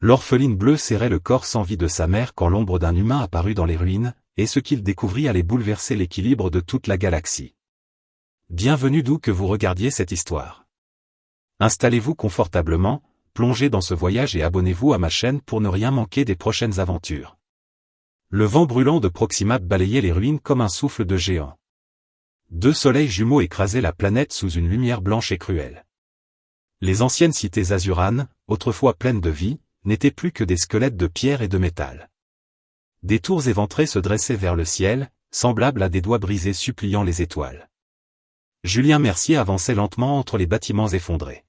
L'orpheline bleue serrait le corps sans vie de sa mère quand l'ombre d'un humain apparut dans les ruines, et ce qu'il découvrit allait bouleverser l'équilibre de toute la galaxie. Bienvenue d'où que vous regardiez cette histoire. Installez-vous confortablement, plongez dans ce voyage et abonnez-vous à ma chaîne pour ne rien manquer des prochaines aventures. Le vent brûlant de Proxima balayait les ruines comme un souffle de géant. 2 soleils jumeaux écrasaient la planète sous une lumière blanche et cruelle. Les anciennes cités azuranes, autrefois pleines de vie, n'étaient plus que des squelettes de pierre et de métal. Des tours éventrées se dressaient vers le ciel, semblables à des doigts brisés suppliant les étoiles. Julien Mercier avançait lentement entre les bâtiments effondrés.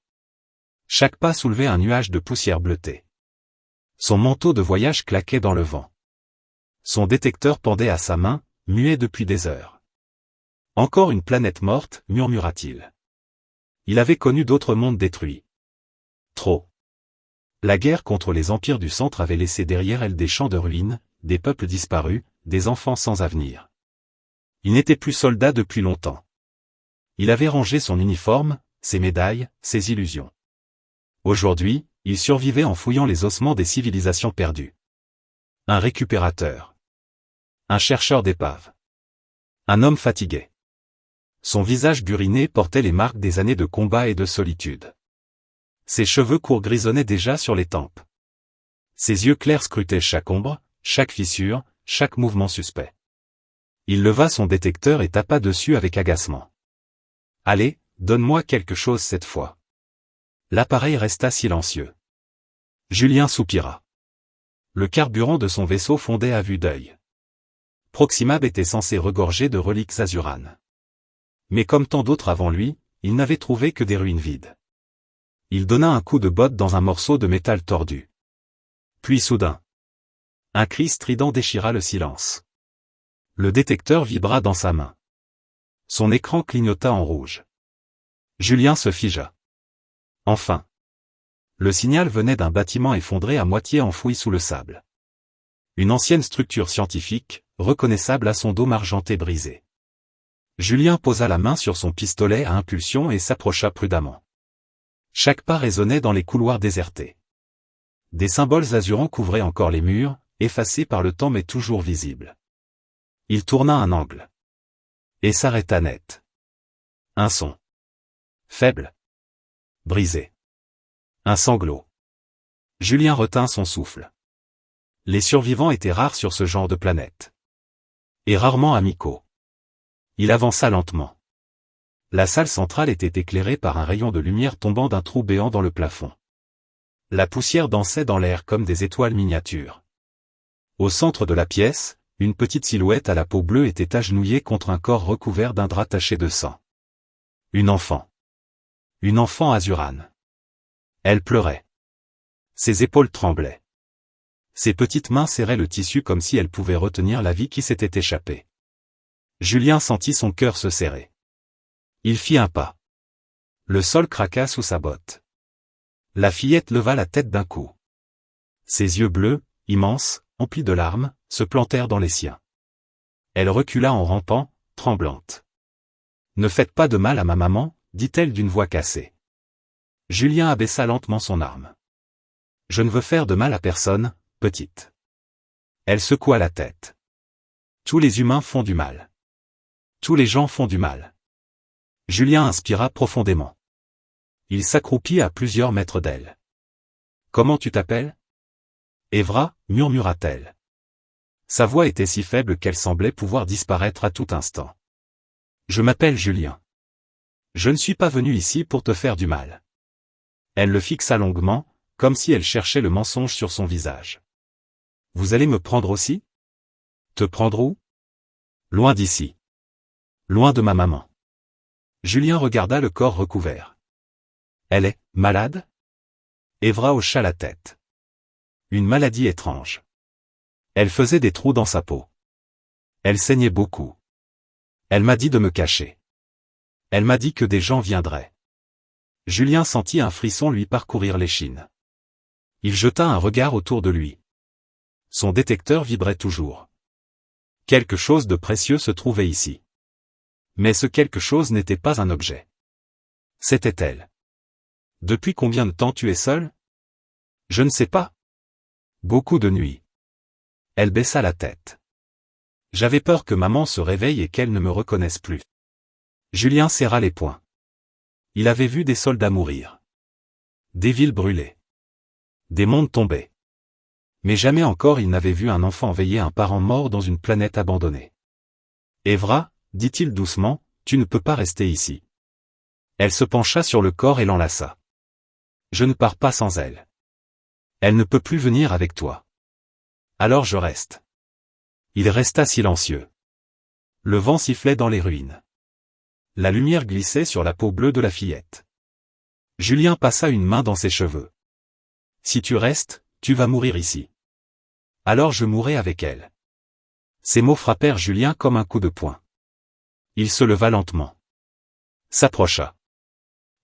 Chaque pas soulevait un nuage de poussière bleutée. Son manteau de voyage claquait dans le vent. Son détecteur pendait à sa main, muet depuis des heures. Encore une planète morte, murmura-t-il. Il avait connu d'autres mondes détruits. Trop. La guerre contre les empires du centre avait laissé derrière elle des champs de ruines, des peuples disparus, des enfants sans avenir. Il n'était plus soldat depuis longtemps. Il avait rangé son uniforme, ses médailles, ses illusions. Aujourd'hui, il survivait en fouillant les ossements des civilisations perdues. Un récupérateur. Un chercheur d'épaves. Un homme fatigué. Son visage buriné portait les marques des années de combat et de solitude. Ses cheveux courts grisonnaient déjà sur les tempes. Ses yeux clairs scrutaient chaque ombre, chaque fissure, chaque mouvement suspect. Il leva son détecteur et tapa dessus avec agacement. « Allez, donne-moi quelque chose cette fois. » L'appareil resta silencieux. Julien soupira. Le carburant de son vaisseau fondait à vue d'œil. Proximab était censé regorger de reliques azuranes. Mais comme tant d'autres avant lui, il n'avait trouvé que des ruines vides. Il donna un coup de botte dans un morceau de métal tordu. Puis soudain, un cri strident déchira le silence. Le détecteur vibra dans sa main. Son écran clignota en rouge. Julien se figea. Enfin. Le signal venait d'un bâtiment effondré à moitié enfoui sous le sable. Une ancienne structure scientifique, reconnaissable à son dôme argenté brisé. Julien posa la main sur son pistolet à impulsion et s'approcha prudemment. Chaque pas résonnait dans les couloirs désertés. Des symboles azurants couvraient encore les murs, effacés par le temps mais toujours visibles. Il tourna un angle. Et s'arrêta net. Un son. Faible. Brisé. Un sanglot. Julien retint son souffle. Les survivants étaient rares sur ce genre de planète. Et rarement amicaux. Il avança lentement. La salle centrale était éclairée par un rayon de lumière tombant d'un trou béant dans le plafond. La poussière dansait dans l'air comme des étoiles miniatures. Au centre de la pièce, une petite silhouette à la peau bleue était agenouillée contre un corps recouvert d'un drap taché de sang. Une enfant. Une enfant azurane. Elle pleurait. Ses épaules tremblaient. Ses petites mains serraient le tissu comme si elles pouvaient retenir la vie qui s'était échappée. Julien sentit son cœur se serrer. Il fit un pas. Le sol craqua sous sa botte. La fillette leva la tête d'un coup. Ses yeux bleus, immenses, emplis de larmes, se plantèrent dans les siens. Elle recula en rampant, tremblante. « Ne faites pas de mal à ma maman, dit-elle d'une voix cassée. Julien abaissa lentement son arme. « Je ne veux faire de mal à personne, petite. » Elle secoua la tête. « Tous les humains font du mal. Tous les gens font du mal. » Julien inspira profondément. Il s'accroupit à plusieurs mètres d'elle. « Comment tu t'appelles » Évra, murmura-t-elle. Sa voix était si faible qu'elle semblait pouvoir disparaître à tout instant. « Je m'appelle Julien. Je ne suis pas venu ici pour te faire du mal. » Elle le fixa longuement, comme si elle cherchait le mensonge sur son visage. « Vous allez me prendre aussi ? Te prendre où ? Loin d'ici. Loin de ma maman. » Julien regarda le corps recouvert. « Elle est malade ?» Évra hocha la tête. « Une maladie étrange. Elle faisait des trous dans sa peau. Elle saignait beaucoup. Elle m'a dit de me cacher. Elle m'a dit que des gens viendraient. » Julien sentit un frisson lui parcourir l'échine. Il jeta un regard autour de lui. Son détecteur vibrait toujours. Quelque chose de précieux se trouvait ici. Mais ce quelque chose n'était pas un objet. C'était elle. « Depuis combien de temps tu es seul ? » Je ne sais pas. Beaucoup de nuits. Elle baissa la tête. J'avais peur que maman se réveille et qu'elle ne me reconnaisse plus. Julien serra les poings. Il avait vu des soldats mourir. Des villes brûlées. Des mondes tomber. Mais jamais encore il n'avait vu un enfant veiller un parent mort dans une planète abandonnée. Évra, dit-il doucement, tu ne peux pas rester ici. Elle se pencha sur le corps et l'enlaça. Je ne pars pas sans elle. Elle ne peut plus venir avec toi. Alors je reste. Il resta silencieux. Le vent sifflait dans les ruines. La lumière glissait sur la peau bleue de la fillette. Julien passa une main dans ses cheveux. Si tu restes, tu vas mourir ici. Alors je mourrai avec elle. Ces mots frappèrent Julien comme un coup de poing. Il se leva lentement. S'approcha.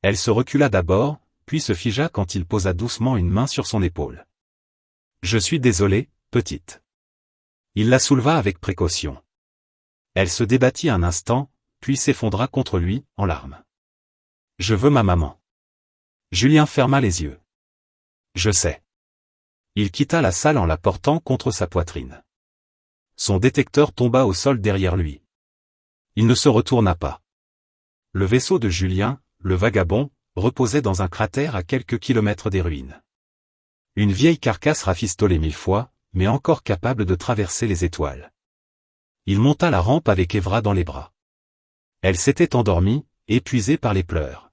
Elle se recula d'abord, puis se figea quand il posa doucement une main sur son épaule. Je suis désolé, petite. Il la souleva avec précaution. Elle se débattit un instant, puis s'effondra contre lui, en larmes. Je veux ma maman. Julien ferma les yeux. Je sais. Il quitta la salle en la portant contre sa poitrine. Son détecteur tomba au sol derrière lui. Il ne se retourna pas. Le vaisseau de Julien, le vagabond, reposait dans un cratère à quelques kilomètres des ruines. Une vieille carcasse rafistolée 1000 fois, mais encore capable de traverser les étoiles. Il monta la rampe avec Évra dans les bras. Elle s'était endormie, épuisée par les pleurs.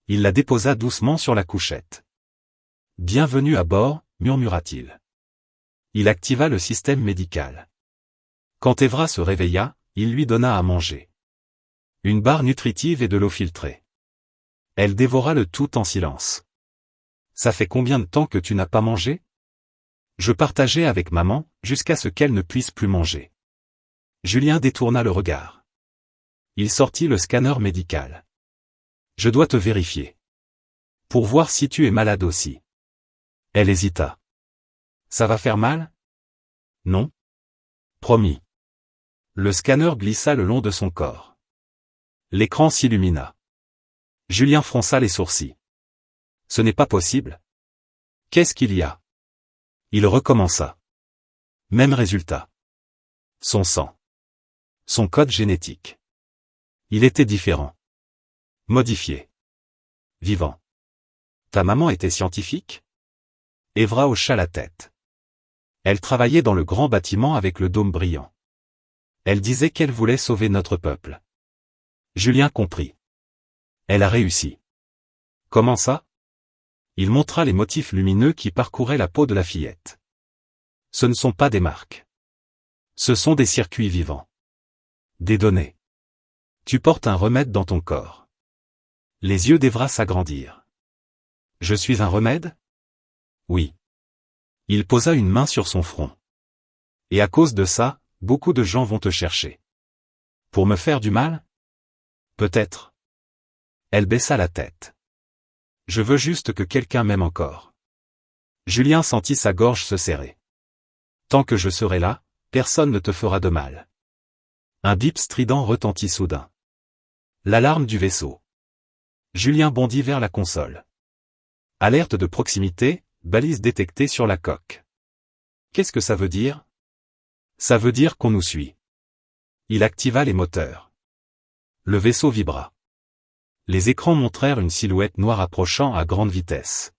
Il la déposa doucement sur la couchette. « Bienvenue à bord », murmura-t-il. Il activa le système médical. Quand Évra se réveilla, il lui donna à manger. Une barre nutritive et de l'eau filtrée. Elle dévora le tout en silence. « Ça fait combien de temps que tu n'as pas mangé ? » Je partageais avec maman, jusqu'à ce qu'elle ne puisse plus manger. Julien détourna le regard. Il sortit le scanner médical. « Je dois te vérifier. Pour voir si tu es malade aussi. » Elle hésita. « Ça va faire mal ? » « Non. » « Promis. » Le scanner glissa le long de son corps. L'écran s'illumina. Julien fronça les sourcils. « Ce n'est pas possible. » « Qu'est-ce qu'il y a ? » Il recommença. Même résultat. Son sang. Son code génétique. Il était différent. Modifié. Vivant. Ta maman était scientifique ? Évra hocha la tête. Elle travaillait dans le grand bâtiment avec le dôme brillant. Elle disait qu'elle voulait sauver notre peuple. Julien comprit. Elle a réussi. Comment ça ? Il montra les motifs lumineux qui parcouraient la peau de la fillette. Ce ne sont pas des marques. Ce sont des circuits vivants. Des données. Tu portes un remède dans ton corps. Les yeux d'Évra s'agrandirent. Je suis un remède ? Oui. Il posa une main sur son front. Et à cause de ça, beaucoup de gens vont te chercher. Pour me faire du mal ? Peut-être. Elle baissa la tête. Je veux juste que quelqu'un m'aime encore. Julien sentit sa gorge se serrer. Tant que je serai là, personne ne te fera de mal. Un bip strident retentit soudain. L'alarme du vaisseau. Julien bondit vers la console. Alerte de proximité, balise détectée sur la coque. Qu'est-ce que ça veut dire ? Ça veut dire qu'on nous suit. Il activa les moteurs. Le vaisseau vibra. Les écrans montrèrent une silhouette noire approchant à grande vitesse.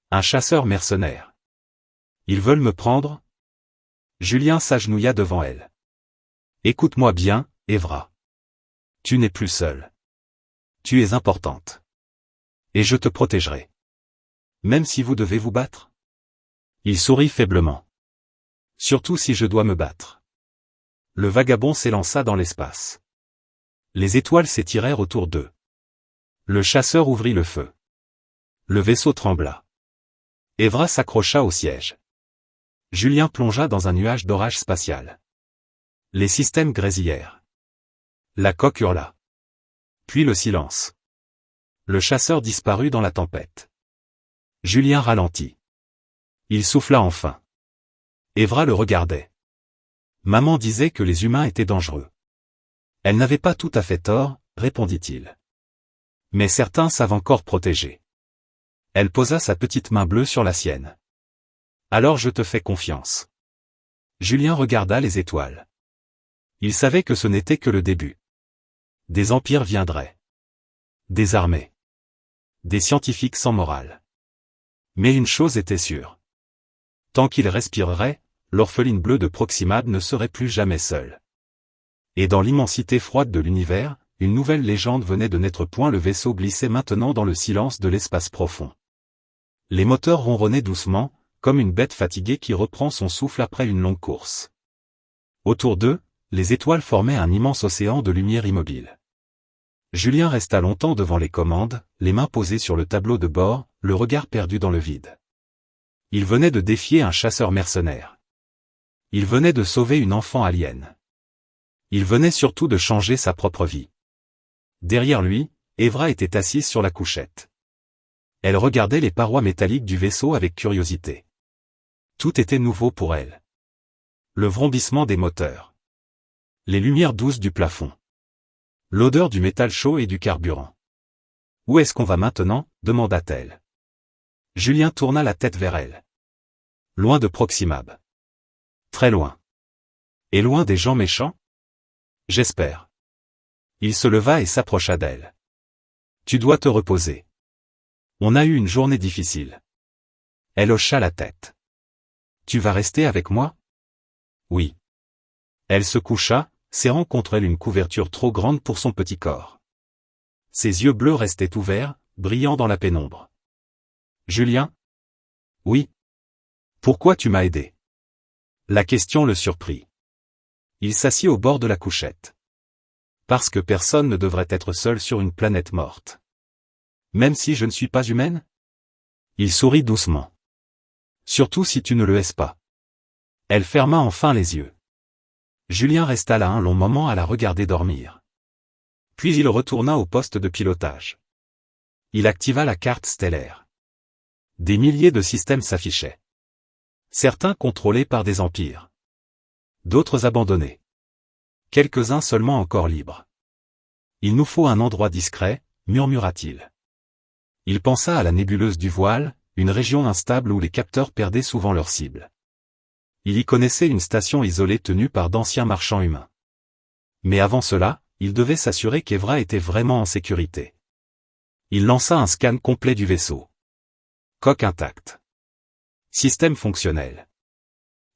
Un chasseur mercenaire. Ils veulent me prendre ? Julien s'agenouilla devant elle. Écoute-moi bien, Évra. Tu n'es plus seule. Tu es importante. Et je te protégerai. Même si vous devez vous battre ? Il sourit faiblement. Surtout si je dois me battre. Le vagabond s'élança dans l'espace. Les étoiles s'étirèrent autour d'eux. Le chasseur ouvrit le feu. Le vaisseau trembla. Évra s'accrocha au siège. Julien plongea dans un nuage d'orage spatial. Les systèmes grésillèrent. La coque hurla. Puis le silence. Le chasseur disparut dans la tempête. Julien ralentit. Il souffla enfin. Évra le regardait. Maman disait que les humains étaient dangereux. Elle n'avait pas tout à fait tort, répondit-il. Mais certains savent encore protéger. Elle posa sa petite main bleue sur la sienne. Alors je te fais confiance. Julien regarda les étoiles. Il savait que ce n'était que le début. Des empires viendraient. Des armées. Des scientifiques sans morale. Mais une chose était sûre. Tant qu'il respirerait, l'orpheline bleue de Proximab ne serait plus jamais seule. Et dans l'immensité froide de l'univers, une nouvelle légende venait de naître. Le vaisseau glissait maintenant dans le silence de l'espace profond. Les moteurs ronronnaient doucement, comme une bête fatiguée qui reprend son souffle après une longue course. Autour d'eux, les étoiles formaient un immense océan de lumière immobile. Julien resta longtemps devant les commandes, les mains posées sur le tableau de bord, le regard perdu dans le vide. Il venait de défier un chasseur mercenaire. Il venait de sauver une enfant alien. Il venait surtout de changer sa propre vie. Derrière lui, Évra était assise sur la couchette. Elle regardait les parois métalliques du vaisseau avec curiosité. Tout était nouveau pour elle. Le vrombissement des moteurs. Les lumières douces du plafond. L'odeur du métal chaud et du carburant. « Où est-ce qu'on va maintenant » demanda-t-elle. Julien tourna la tête vers elle. Loin de Proximab. Très loin. Et loin des gens méchants ? J'espère. Il se leva et s'approcha d'elle. Tu dois te reposer. On a eu une journée difficile. Elle hocha la tête. Tu vas rester avec moi ? Oui. Elle se coucha, serrant contre elle une couverture trop grande pour son petit corps. Ses yeux bleus restaient ouverts, brillant dans la pénombre. Julien ? Oui. Pourquoi tu m'as aidé ? La question le surprit. Il s'assit au bord de la couchette. Parce que personne ne devrait être seul sur une planète morte. Même si je ne suis pas humaine ? Il sourit doucement. Surtout si tu ne le es pas. Elle ferma enfin les yeux. Julien resta là un long moment à la regarder dormir. Puis il retourna au poste de pilotage. Il activa la carte stellaire. Des milliers de systèmes s'affichaient. Certains contrôlés par des empires. D'autres abandonnés. Quelques-uns seulement encore libres. Il nous faut un endroit discret, murmura-t-il. Il pensa à la nébuleuse du Voile, une région instable où les capteurs perdaient souvent leur cible. Il y connaissait une station isolée tenue par d'anciens marchands humains. Mais avant cela, il devait s'assurer qu'Évra était vraiment en sécurité. Il lança un scan complet du vaisseau. Coque intacte. Système fonctionnel.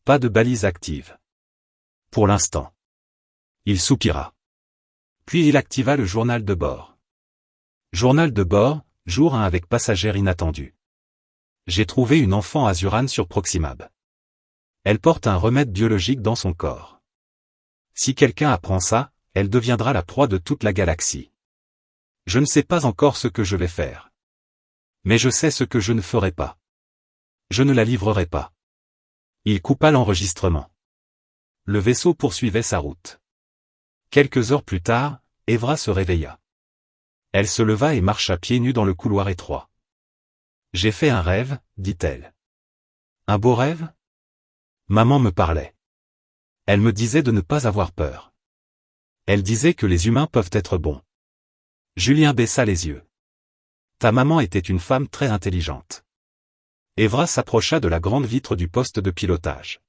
Pas de balise active. Pour l'instant. Il soupira. Puis il activa le journal de bord. Journal de bord, jour 1 avec passagère inattendue. J'ai trouvé une enfant Azurane sur Proximab. Elle porte un remède biologique dans son corps. Si quelqu'un apprend ça, elle deviendra la proie de toute la galaxie. Je ne sais pas encore ce que je vais faire. Mais je sais ce que je ne ferai pas. Je ne la livrerai pas. Il coupa l'enregistrement. Le vaisseau poursuivait sa route. Quelques heures plus tard, Évra se réveilla. Elle se leva et marcha pieds nus dans le couloir étroit. J'ai fait un rêve, dit-elle. Un beau rêve ? Maman me parlait. Elle me disait de ne pas avoir peur. Elle disait que les humains peuvent être bons. Julien baissa les yeux. Ta maman était une femme très intelligente. Évra s'approcha de la grande vitre du poste de pilotage.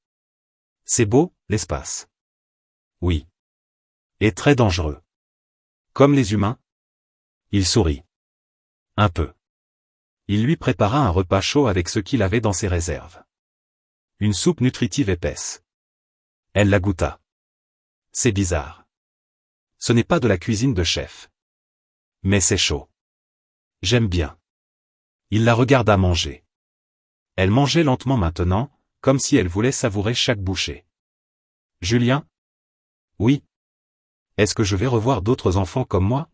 C'est beau, l'espace. Oui. Et très dangereux. Comme les humains ? Il sourit. Un peu. Il lui prépara un repas chaud avec ce qu'il avait dans ses réserves. Une soupe nutritive épaisse. Elle la goûta. C'est bizarre. Ce n'est pas de la cuisine de chef. Mais c'est chaud. J'aime bien. Il la regarda manger. Elle mangeait lentement maintenant, comme si elle voulait savourer chaque bouchée. Julien ? Oui. Est-ce que je vais revoir d'autres enfants comme moi ?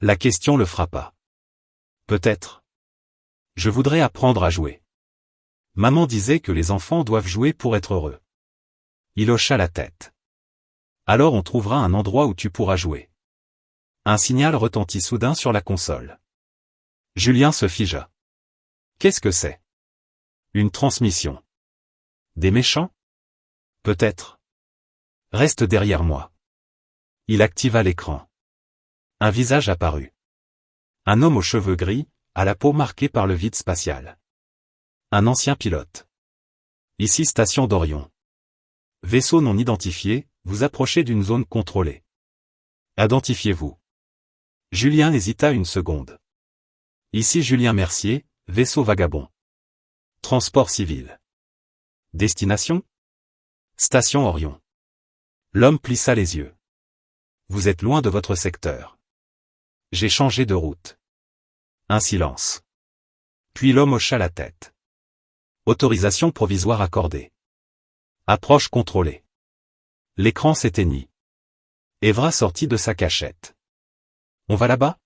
La question le frappa. Peut-être. Je voudrais apprendre à jouer. Maman disait que les enfants doivent jouer pour être heureux. Il hocha la tête. Alors on trouvera un endroit où tu pourras jouer. Un signal retentit soudain sur la console. Julien se figea. Qu'est-ce que c'est ? Une transmission. Des méchants ? Peut-être. Reste derrière moi. Il activa l'écran. Un visage apparut. Un homme aux cheveux gris, à la peau marquée par le vide spatial. Un ancien pilote. Ici station d'Orion. Vaisseau non identifié, vous approchez d'une zone contrôlée. Identifiez-vous. Julien hésita une seconde. Ici Julien Mercier, vaisseau vagabond. Transport civil. Destination? Station Orion. L'homme plissa les yeux. Vous êtes loin de votre secteur. J'ai changé de route. Un silence. Puis l'homme hocha la tête. Autorisation provisoire accordée. Approche contrôlée. L'écran s'éteignit. Evra sortit de sa cachette. On va là-bas?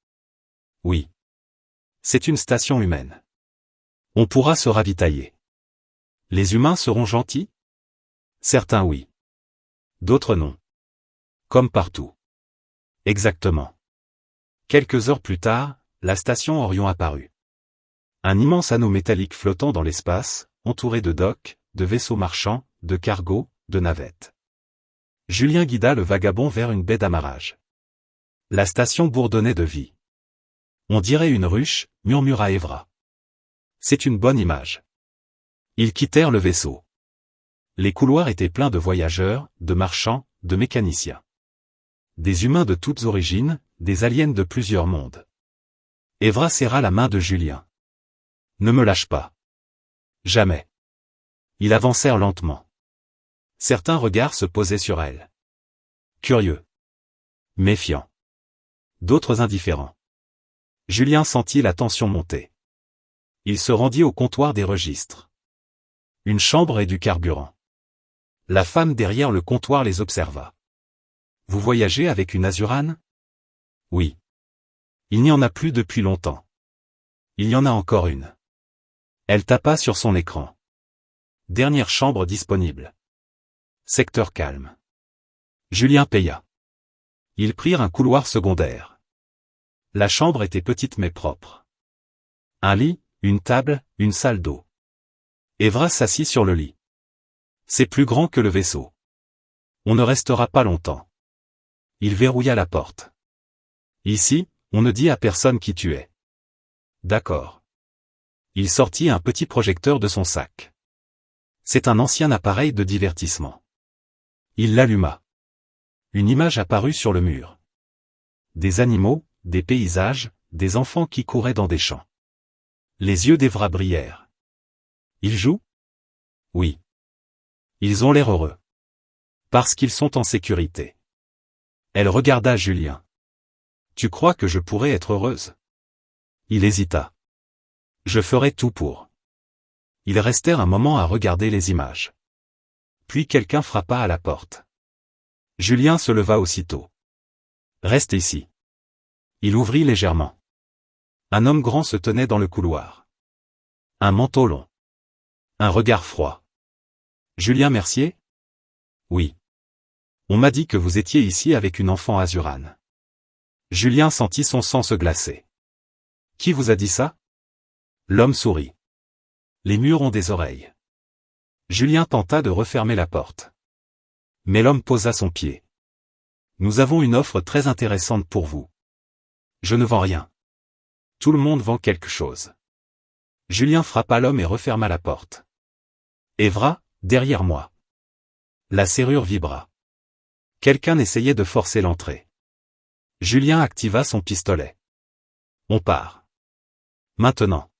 Oui. C'est une station humaine. On pourra se ravitailler. Les humains seront gentils? Certains oui. D'autres non. Comme partout. Exactement. Quelques heures plus tard, la station Orion apparut. Un immense anneau métallique flottant dans l'espace, entouré de docks, de vaisseaux marchands, de cargos, de navettes. Julien guida le vagabond vers une baie d'amarrage. La station bourdonnait de vie. On dirait une ruche, murmura Evra. C'est une bonne image. Ils quittèrent le vaisseau. Les couloirs étaient pleins de voyageurs, de marchands, de mécaniciens. Des humains de toutes origines, des aliens de plusieurs mondes. Evra serra la main de Julien. Ne me lâche pas. Jamais. Ils avancèrent lentement. Certains regards se posaient sur elle. Curieux. Méfiants. D'autres indifférents. Julien sentit la tension monter. Il se rendit au comptoir des registres. Une chambre et du carburant. La femme derrière le comptoir les observa. Vous voyagez avec une Azurane? Oui. Il n'y en a plus depuis longtemps. Il y en a encore une. Elle tapa sur son écran. Dernière chambre disponible. Secteur calme. Julien paya. Ils prirent un couloir secondaire. La chambre était petite mais propre. Un lit, une table, une salle d'eau. Evra s'assit sur le lit. C'est plus grand que le vaisseau. On ne restera pas longtemps. Il verrouilla la porte. Ici, on ne dit à personne qui tu es. D'accord. Il sortit un petit projecteur de son sac. C'est un ancien appareil de divertissement. Il l'alluma. Une image apparut sur le mur. Des animaux, des paysages, des enfants qui couraient dans des champs. Les yeux d'Evra brillèrent. Ils jouent? Oui. Ils ont l'air heureux. Parce qu'ils sont en sécurité. Elle regarda Julien. Tu crois que je pourrais être heureuse? Il hésita. Je ferai tout pour. Ils restèrent un moment à regarder les images. Puis quelqu'un frappa à la porte. Julien se leva aussitôt. Reste ici. Il ouvrit légèrement. Un homme grand se tenait dans le couloir. Un manteau long. Un regard froid. Julien Mercier? Oui. On m'a dit que vous étiez ici avec une enfant Azurane. Julien sentit son sang se glacer. Qui vous a dit ça? L'homme sourit. Les murs ont des oreilles. Julien tenta de refermer la porte. Mais l'homme posa son pied. Nous avons une offre très intéressante pour vous. Je ne vends rien. Tout le monde vend quelque chose. Julien frappa l'homme et referma la porte. Evra, derrière moi. La serrure vibra. Quelqu'un essayait de forcer l'entrée. Julien activa son pistolet. On part. Maintenant.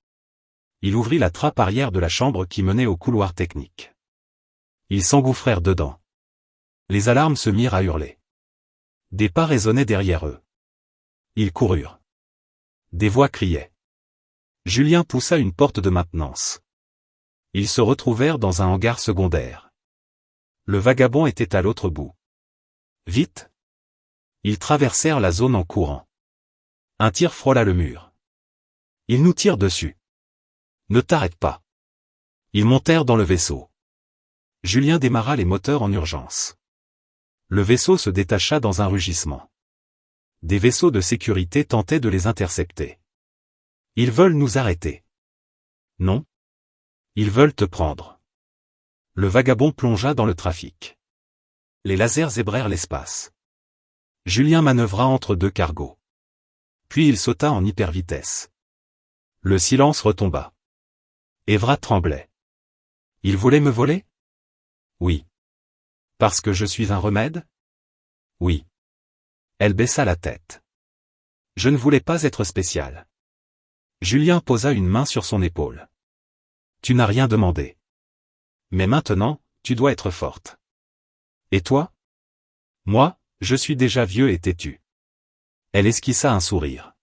Il ouvrit la trappe arrière de la chambre qui menait au couloir technique. Ils s'engouffrèrent dedans. Les alarmes se mirent à hurler. Des pas résonnaient derrière eux. Ils coururent. Des voix criaient. Julien poussa une porte de maintenance. Ils se retrouvèrent dans un hangar secondaire. Le vagabond était à l'autre bout. Vite! Ils traversèrent la zone en courant. Un tir frôla le mur. Ils nous tirent dessus. Ne t'arrête pas. Ils montèrent dans le vaisseau. Julien démarra les moteurs en urgence. Le vaisseau se détacha dans un rugissement. Des vaisseaux de sécurité tentaient de les intercepter. Ils veulent nous arrêter. Non. Ils veulent te prendre. Le vagabond plongea dans le trafic. Les lasers zébrèrent l'espace. Julien manœuvra entre deux cargos. Puis il sauta en hypervitesse. Le silence retomba. Evra tremblait. Il voulait me voler? Oui. Parce que je suis un remède? Oui. Elle baissa la tête. Je ne voulais pas être spécial. Julien posa une main sur son épaule. Tu n'as rien demandé. Mais maintenant, tu dois être forte. Et toi? Moi, je suis déjà vieux et têtu. Elle esquissa un sourire.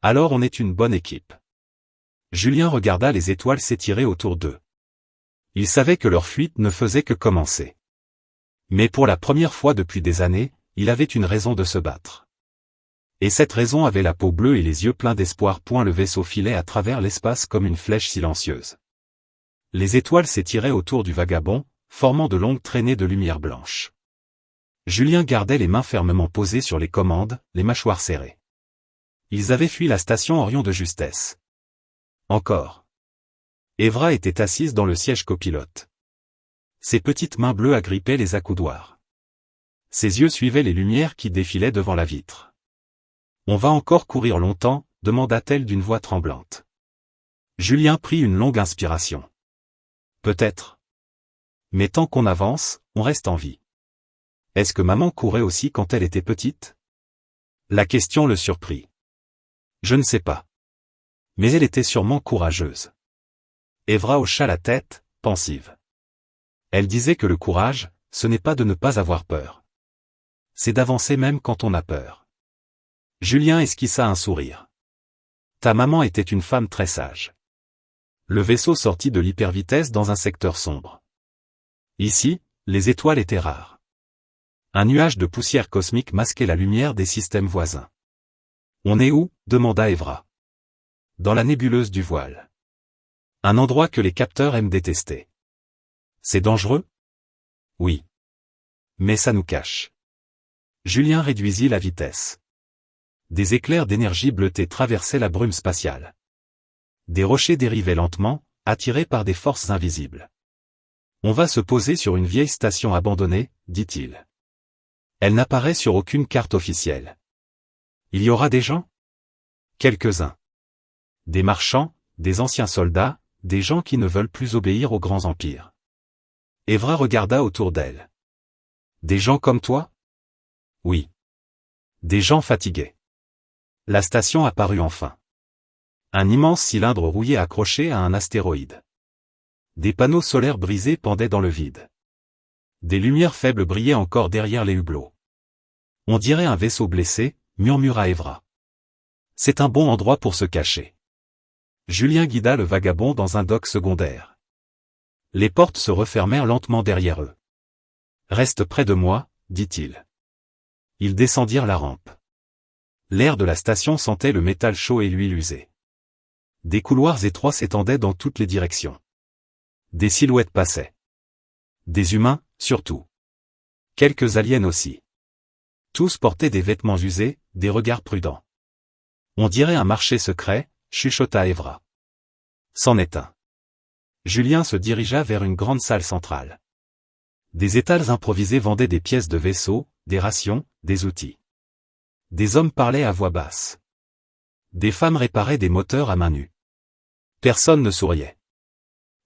Alors on est une bonne équipe. Julien regarda les étoiles s'étirer autour d'eux. Il savait que leur fuite ne faisait que commencer. Mais pour la première fois depuis des années, il avait une raison de se battre. Et cette raison avait la peau bleue et les yeux pleins d'espoir. Le vaisseau filait à travers l'espace comme une flèche silencieuse. Les étoiles s'étiraient autour du vagabond, formant de longues traînées de lumière blanche. Julien gardait les mains fermement posées sur les commandes, les mâchoires serrées. Ils avaient fui la station Orion de justesse. Encore. Évra était assise dans le siège copilote. Ses petites mains bleues agrippaient les accoudoirs. Ses yeux suivaient les lumières qui défilaient devant la vitre. On va encore courir longtemps, demanda-t-elle d'une voix tremblante. Julien prit une longue inspiration. Peut-être. Mais tant qu'on avance, on reste en vie. Est-ce que maman courait aussi quand elle était petite? La question le surprit. Je ne sais pas. Mais elle était sûrement courageuse. Évra hocha la tête, pensive. Elle disait que le courage, ce n'est pas de ne pas avoir peur. C'est d'avancer même quand on a peur. Julien esquissa un sourire. Ta maman était une femme très sage. Le vaisseau sortit de l'hypervitesse dans un secteur sombre. Ici, les étoiles étaient rares. Un nuage de poussière cosmique masquait la lumière des systèmes voisins. On est où? Demanda Évra. Dans la nébuleuse du voile. Un endroit que les capteurs aiment détester. C'est dangereux? Oui. Mais ça nous cache. Julien réduisit la vitesse. Des éclairs d'énergie bleutée traversaient la brume spatiale. Des rochers dérivaient lentement, attirés par des forces invisibles. On va se poser sur une vieille station abandonnée, dit-il. Elle n'apparaît sur aucune carte officielle. Il y aura des gens? Quelques-uns. Des marchands, des anciens soldats, des gens qui ne veulent plus obéir aux grands empires. Évra regarda autour d'elle. Des gens comme toi? Oui. Des gens fatigués. La station apparut enfin. Un immense cylindre rouillé accroché à un astéroïde. Des panneaux solaires brisés pendaient dans le vide. Des lumières faibles brillaient encore derrière les hublots. On dirait un vaisseau blessé, murmura Évra. C'est un bon endroit pour se cacher. Julien guida le vagabond dans un dock secondaire. Les portes se refermèrent lentement derrière eux. Reste près de moi, dit-il. Ils descendirent la rampe. L'air de la station sentait le métal chaud et l'huile usée. Des couloirs étroits s'étendaient dans toutes les directions. Des silhouettes passaient. Des humains, surtout. Quelques aliens aussi. Tous portaient des vêtements usés, des regards prudents. On dirait un marché secret, chuchota Évra. C'en est un. Julien se dirigea vers une grande salle centrale. Des étals improvisés vendaient des pièces de vaisseau, des rations, des outils. Des hommes parlaient à voix basse. Des femmes réparaient des moteurs à main nue. Personne ne souriait.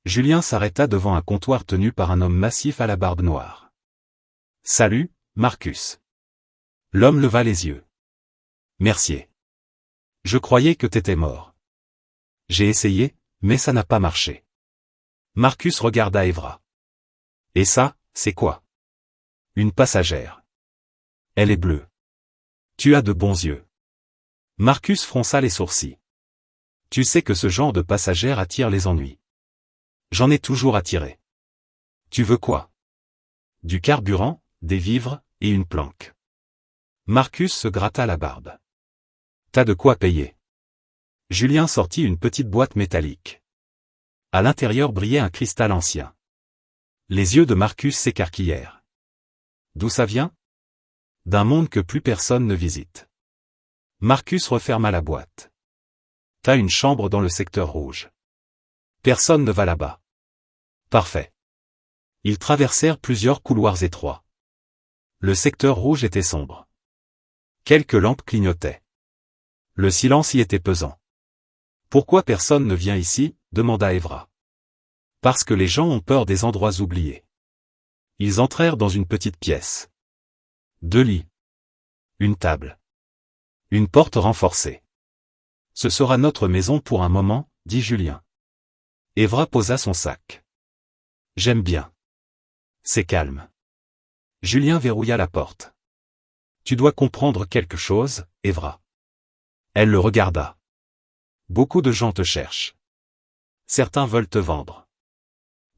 Julien s'arrêta devant un comptoir tenu par un homme massif à la barbe noire. « Salut, Marcus. » L'homme leva les yeux. « Mercier. Je croyais que t'étais mort. J'ai essayé, mais ça n'a pas marché. » Marcus regarda Évra. « Et ça, c'est quoi? » Une passagère. Elle est bleue. Tu as de bons yeux. Marcus fronça les sourcils. Tu sais que ce genre de passagère attire les ennuis. J'en ai toujours attiré. Tu veux quoi? Du carburant, des vivres, et une planque. Marcus se gratta la barbe. T'as de quoi payer. Julien sortit une petite boîte métallique. À l'intérieur brillait un cristal ancien. Les yeux de Marcus s'écarquillèrent. D'où ça vient? D'un monde que plus personne ne visite. Marcus referma la boîte. T'as une chambre dans le secteur rouge. Personne ne va là-bas. Parfait. Ils traversèrent plusieurs couloirs étroits. Le secteur rouge était sombre. Quelques lampes clignotaient. Le silence y était pesant. Pourquoi personne ne vient ici? Demanda Évra. Parce que les gens ont peur des endroits oubliés. Ils entrèrent dans une petite pièce. 2 lits. Une table. Une porte renforcée. Ce sera notre maison pour un moment, dit Julien. Évra posa son sac. J'aime bien. C'est calme. Julien verrouilla la porte. Tu dois comprendre quelque chose, Évra. Elle le regarda. Beaucoup de gens te cherchent. Certains veulent te vendre.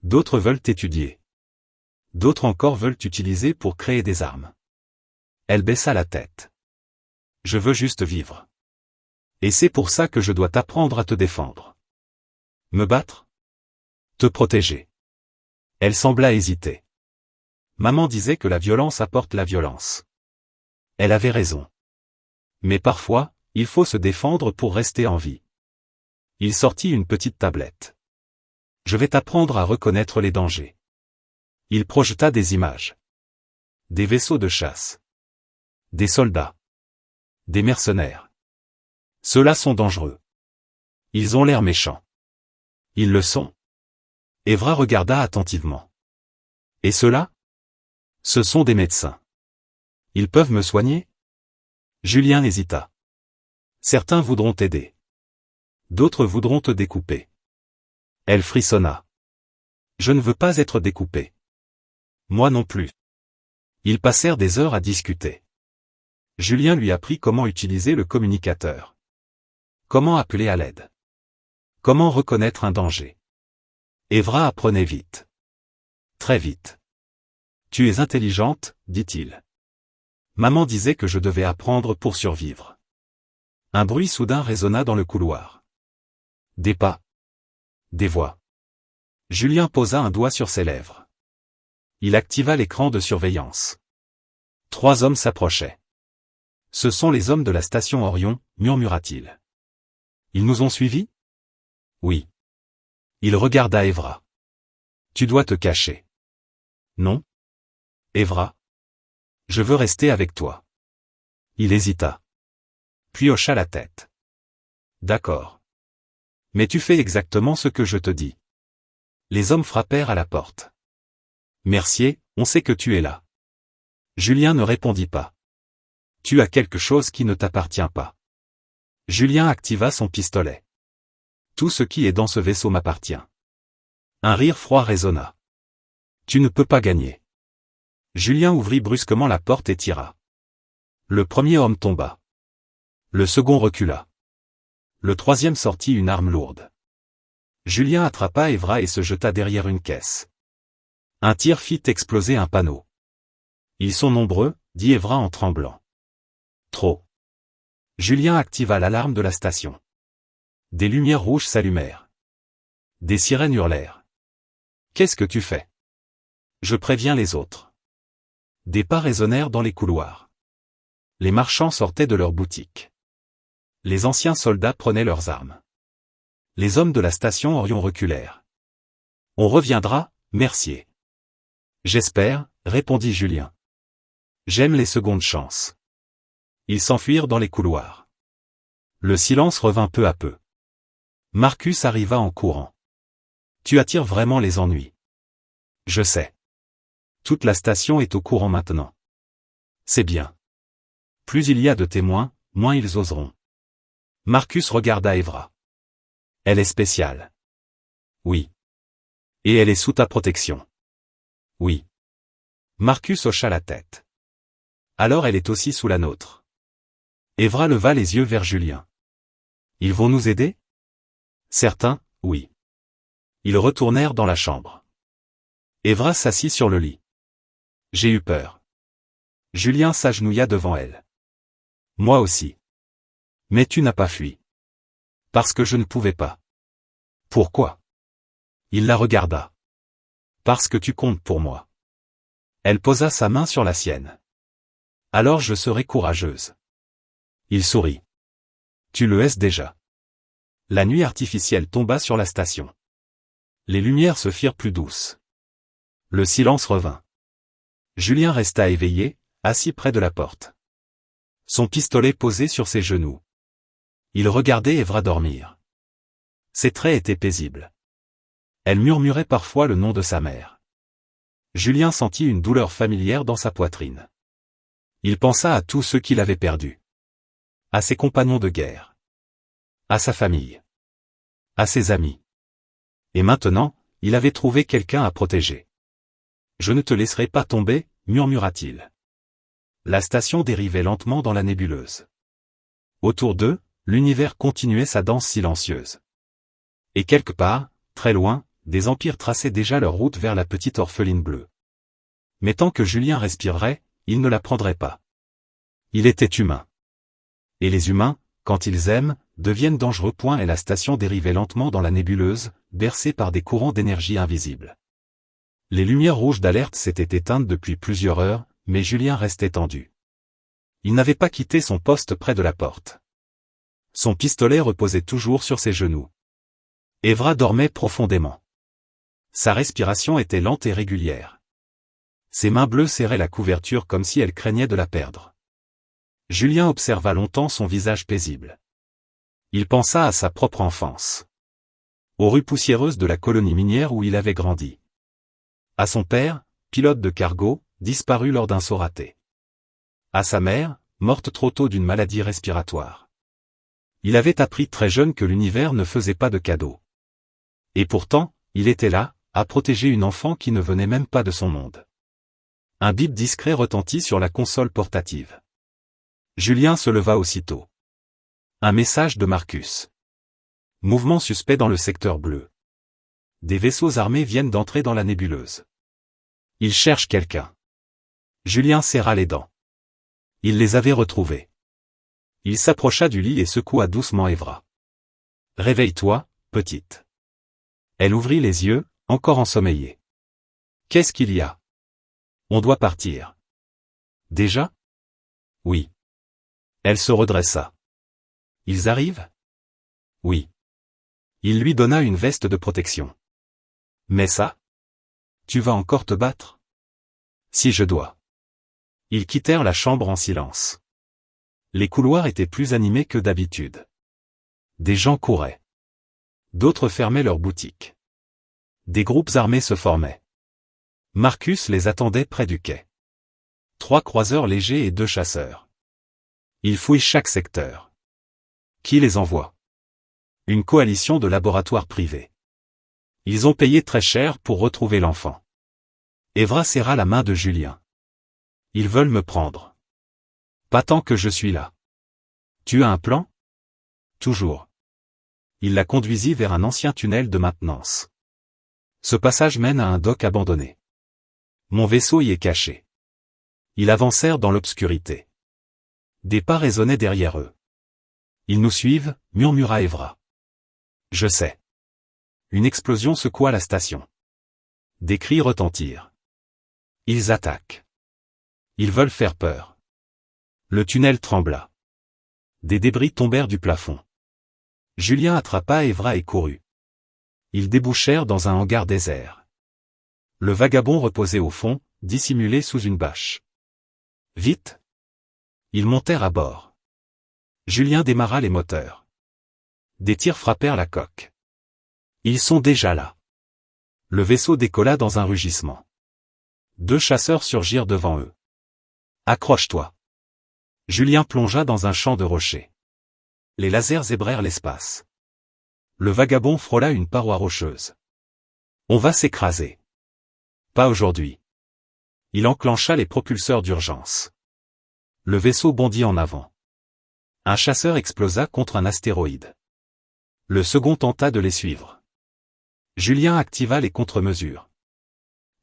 D'autres veulent t'étudier. D'autres encore veulent t'utiliser pour créer des armes. Elle baissa la tête. Je veux juste vivre. Et c'est pour ça que je dois t'apprendre à te défendre. Me battre? Te protéger. Elle sembla hésiter. Maman disait que la violence apporte la violence. Elle avait raison. Mais parfois, il faut se défendre pour rester en vie. Il sortit une petite tablette. Je vais t'apprendre à reconnaître les dangers. Il projeta des images. Des vaisseaux de chasse. Des soldats. Des mercenaires. Ceux-là sont dangereux. Ils ont l'air méchants. Ils le sont. Évra regarda attentivement. Et ceux-là? Ce sont des médecins. Ils peuvent me soigner? Julien hésita. Certains voudront t'aider. D'autres voudront te découper. Elle frissonna. Je ne veux pas être découpé. Moi non plus. Ils passèrent des heures à discuter. Julien lui apprit comment utiliser le communicateur. Comment appeler à l'aide. Comment reconnaître un danger. Évra apprenait vite. Très vite. Tu es intelligente, dit-il. Maman disait que je devais apprendre pour survivre. Un bruit soudain résonna dans le couloir. Des pas. Des voix. Julien posa un doigt sur ses lèvres. Il activa l'écran de surveillance. 3 hommes s'approchaient. Ce sont les hommes de la station Orion, murmura-t-il. Ils nous ont suivis? Oui. Il regarda Évra. Tu dois te cacher. Non? Évra? Je veux rester avec toi. Il hésita. Puis hocha la tête. D'accord. Mais tu fais exactement ce que je te dis. Les hommes frappèrent à la porte. Mercier, on sait que tu es là. Julien ne répondit pas. Tu as quelque chose qui ne t'appartient pas. Julien activa son pistolet. Tout ce qui est dans ce vaisseau m'appartient. Un rire froid résonna. Tu ne peux pas gagner. Julien ouvrit brusquement la porte et tira. Le premier homme tomba. Le second recula. Le troisième sortit une arme lourde. Julien attrapa Évra et se jeta derrière une caisse. Un tir fit exploser un panneau. Ils sont nombreux, dit Évra en tremblant. Trop. Julien activa l'alarme de la station. Des lumières rouges s'allumèrent. Des sirènes hurlèrent. Qu'est-ce que tu fais? Je préviens les autres. Des pas résonnèrent dans les couloirs. Les marchands sortaient de leurs boutiques. Les anciens soldats prenaient leurs armes. Les hommes de la station Orion reculèrent. On reviendra, Mercier. J'espère, répondit Julien. J'aime les secondes chances. Ils s'enfuirent dans les couloirs. Le silence revint peu à peu. Marcus arriva en courant. Tu attires vraiment les ennuis. Je sais. Toute la station est au courant maintenant. C'est bien. Plus il y a de témoins, moins ils oseront. Marcus regarda Évra. Elle est spéciale. Oui. Et elle est sous ta protection. Oui. Marcus hocha la tête. Alors elle est aussi sous la nôtre. Évra leva les yeux vers Julien. Ils vont nous aider? Certains, oui. Ils retournèrent dans la chambre. Évra s'assit sur le lit. J'ai eu peur. Julien s'agenouilla devant elle. Moi aussi. Mais tu n'as pas fui. Parce que je ne pouvais pas. Pourquoi? Il la regarda. Parce que tu comptes pour moi. Elle posa sa main sur la sienne. Alors je serai courageuse. Il sourit. Tu le es déjà. La nuit artificielle tomba sur la station. Les lumières se firent plus douces. Le silence revint. Julien resta éveillé, assis près de la porte. Son pistolet posé sur ses genoux. Il regardait Évra dormir. Ses traits étaient paisibles. Elle murmurait parfois le nom de sa mère. Julien sentit une douleur familière dans sa poitrine. Il pensa à tous ceux qu'il avait perdus. À ses compagnons de guerre. À sa famille. À ses amis. Et maintenant, il avait trouvé quelqu'un à protéger. « Je ne te laisserai pas tomber », murmura-t-il. La station dérivait lentement dans la nébuleuse. Autour d'eux, l'univers continuait sa danse silencieuse. Et quelque part, très loin, des empires traçaient déjà leur route vers la petite orpheline bleue. Mais tant que Julien respirerait, il ne la prendrait pas. Il était humain. Et les humains, quand ils aiment, deviennent dangereux. Et la station dérivait lentement dans la nébuleuse, bercée par des courants d'énergie invisibles. Les lumières rouges d'alerte s'étaient éteintes depuis plusieurs heures, mais Julien restait tendu. Il n'avait pas quitté son poste près de la porte. Son pistolet reposait toujours sur ses genoux. Évra dormait profondément. Sa respiration était lente et régulière. Ses mains bleues serraient la couverture comme si elle craignait de la perdre. Julien observa longtemps son visage paisible. Il pensa à sa propre enfance. Aux rues poussiéreuses de la colonie minière où il avait grandi. À son père, pilote de cargo, disparu lors d'un saut raté. À sa mère, morte trop tôt d'une maladie respiratoire. Il avait appris très jeune que l'univers ne faisait pas de cadeaux. Et pourtant, il était là, à protéger une enfant qui ne venait même pas de son monde. Un bip discret retentit sur la console portative. Julien se leva aussitôt. Un message de Marcus. Mouvement suspect dans le secteur bleu. Des vaisseaux armés viennent d'entrer dans la nébuleuse. Ils cherchent quelqu'un. Julien serra les dents. Il les avait retrouvés. Il s'approcha du lit et secoua doucement Évra. « Réveille-toi, petite. » Elle ouvrit les yeux, encore ensommeillée. « Qu'est-ce qu'il y a ? On doit partir. »« Déjà ? » ?»« Oui. » Elle se redressa. « Ils arrivent ? » ?»« Oui. » Il lui donna une veste de protection. « Mais ça ? Tu vas encore te battre ? » ?»« Si je dois. » Ils quittèrent la chambre en silence. Les couloirs étaient plus animés que d'habitude. Des gens couraient. D'autres fermaient leurs boutiques. Des groupes armés se formaient. Marcus les attendait près du quai. 3 croiseurs légers et 2 chasseurs. Ils fouillent chaque secteur. Qui les envoie ? Une coalition de laboratoires privés. Ils ont payé très cher pour retrouver l'enfant. Évra serra la main de Julien. Ils veulent me prendre. Pas tant que je suis là. Tu as un plan ? Toujours. Il la conduisit vers un ancien tunnel de maintenance. Ce passage mène à un dock abandonné. Mon vaisseau y est caché. Ils avancèrent dans l'obscurité. Des pas résonnaient derrière eux. Ils nous suivent, murmura Évra. Je sais. Une explosion secoua la station. Des cris retentirent. Ils attaquent. Ils veulent faire peur. Le tunnel trembla. Des débris tombèrent du plafond. Julien attrapa Évra et courut. Ils débouchèrent dans un hangar désert. Le vagabond reposait au fond, dissimulé sous une bâche. Vite ! Ils montèrent à bord. Julien démarra les moteurs. Des tirs frappèrent la coque. Ils sont déjà là. Le vaisseau décolla dans un rugissement. 2 chasseurs surgirent devant eux. Accroche-toi. Julien plongea dans un champ de rochers. Les lasers zébrèrent l'espace. Le vagabond frôla une paroi rocheuse. On va s'écraser. Pas aujourd'hui. Il enclencha les propulseurs d'urgence. Le vaisseau bondit en avant. Un chasseur explosa contre un astéroïde. Le second tenta de les suivre. Julien activa les contre-mesures.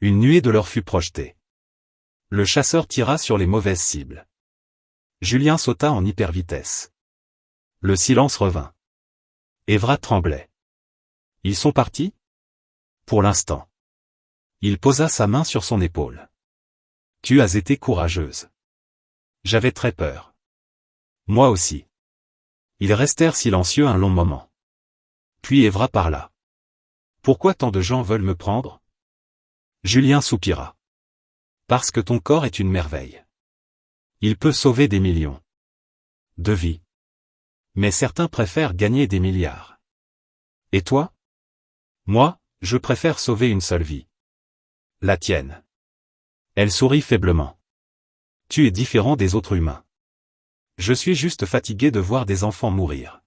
Une nuée de leur fut projetée. Le chasseur tira sur les mauvaises cibles. Julien sauta en hypervitesse. Le silence revint. Évra tremblait. Ils sont partis ? Pour l'instant. Il posa sa main sur son épaule. Tu as été courageuse. J'avais très peur. Moi aussi. Ils restèrent silencieux un long moment. Puis Évra parla. Pourquoi tant de gens veulent me prendre ? Julien soupira. Parce que ton corps est une merveille. Il peut sauver des millions de vies. Mais certains préfèrent gagner des milliards. Et toi ? Moi, Je préfère sauver une seule vie. La tienne. Elle sourit faiblement. Tu es différent des autres humains. Je suis juste fatigué de voir des enfants mourir.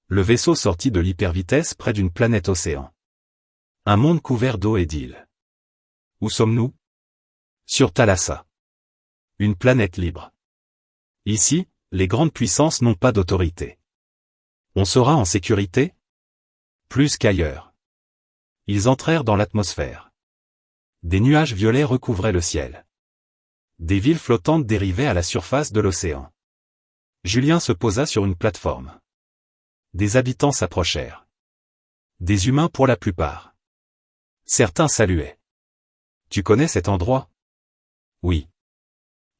Le vaisseau sortit de l'hypervitesse près d'une planète océan. Un monde couvert d'eau et d'îles. Où sommes-nous? Sur Thalassa. Une planète libre. Ici, les grandes puissances n'ont pas d'autorité. On sera en sécurité? Plus qu'ailleurs. Ils entrèrent dans l'atmosphère. Des nuages violets recouvraient le ciel. Des villes flottantes dérivaient à la surface de l'océan. Julien se posa sur une plateforme. Des habitants s'approchèrent. Des humains pour la plupart. Certains saluaient. Tu connais cet endroit? Oui.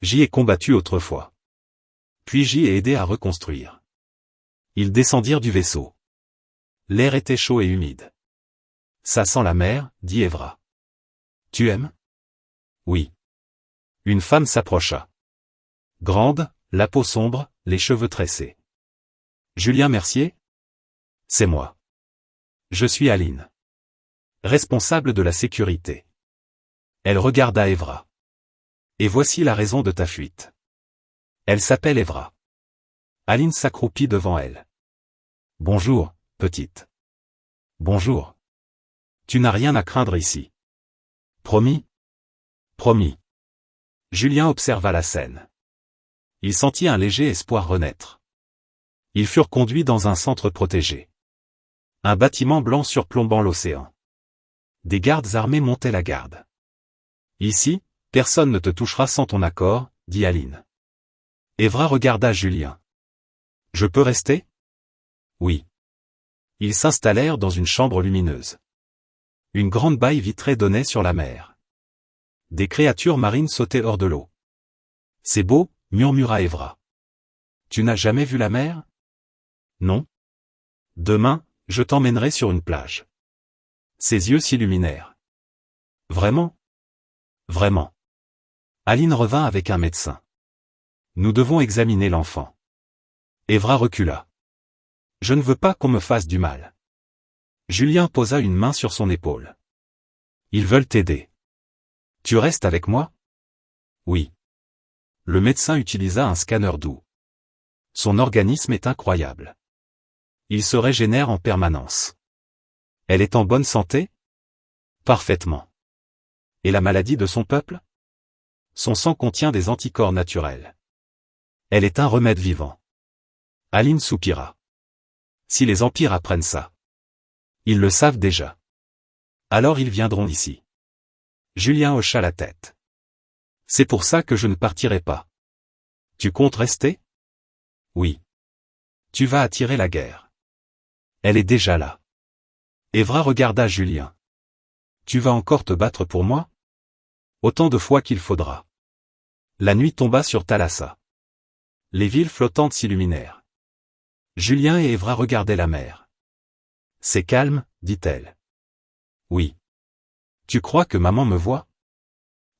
J'y ai combattu autrefois. Puis j'y ai aidé à reconstruire. Ils descendirent du vaisseau. L'air était chaud et humide. Ça sent la mer, dit Evra. Tu aimes? Oui. Une femme s'approcha. Grande, la peau sombre, les cheveux tressés. Julien Mercier? C'est moi. Je suis Aline. Responsable de la sécurité. Elle regarda Evra. Et voici la raison de ta fuite. Elle s'appelle Evra. Aline s'accroupit devant elle. Bonjour, petite. Bonjour. Tu n'as rien à craindre ici. Promis? Promis. Julien observa la scène. Il sentit un léger espoir renaître. Ils furent conduits dans un centre protégé. Un bâtiment blanc surplombant l'océan. Des gardes armés montaient la garde. Ici, personne ne te touchera sans ton accord, dit Aline. Evra regarda Julien. Je peux rester? Oui. Ils s'installèrent dans une chambre lumineuse. Une grande baille vitrée donnait sur la mer. Des créatures marines sautaient hors de l'eau. C'est beau, murmura Evra. Tu n'as jamais vu la mer? Non. Demain, je t'emmènerai sur une plage. Ses yeux s'illuminèrent. Vraiment? Vraiment. Aline revint avec un médecin. Nous devons examiner l'enfant. Evra recula. Je ne veux pas qu'on me fasse du mal. Julien posa une main sur son épaule. Ils veulent t'aider. Tu restes avec moi? Oui. Le médecin utilisa un scanner doux. Son organisme est incroyable. Il se régénère en permanence. Elle est en bonne santé? Parfaitement. Et la maladie de son peuple? Son sang contient des anticorps naturels. Elle est un remède vivant. Aline soupira. Si les empires apprennent ça. Ils le savent déjà. Alors ils viendront ici. Julien hocha la tête. C'est pour ça que je ne partirai pas. Tu comptes rester? Oui. Tu vas attirer la guerre. Elle est déjà là. Evra regarda Julien. Tu vas encore te battre pour moi? Autant de fois qu'il faudra. La nuit tomba sur Thalassa. Les villes flottantes s'illuminèrent. Julien et Evra regardaient la mer. C'est calme, dit-elle. Oui. Tu crois que maman me voit?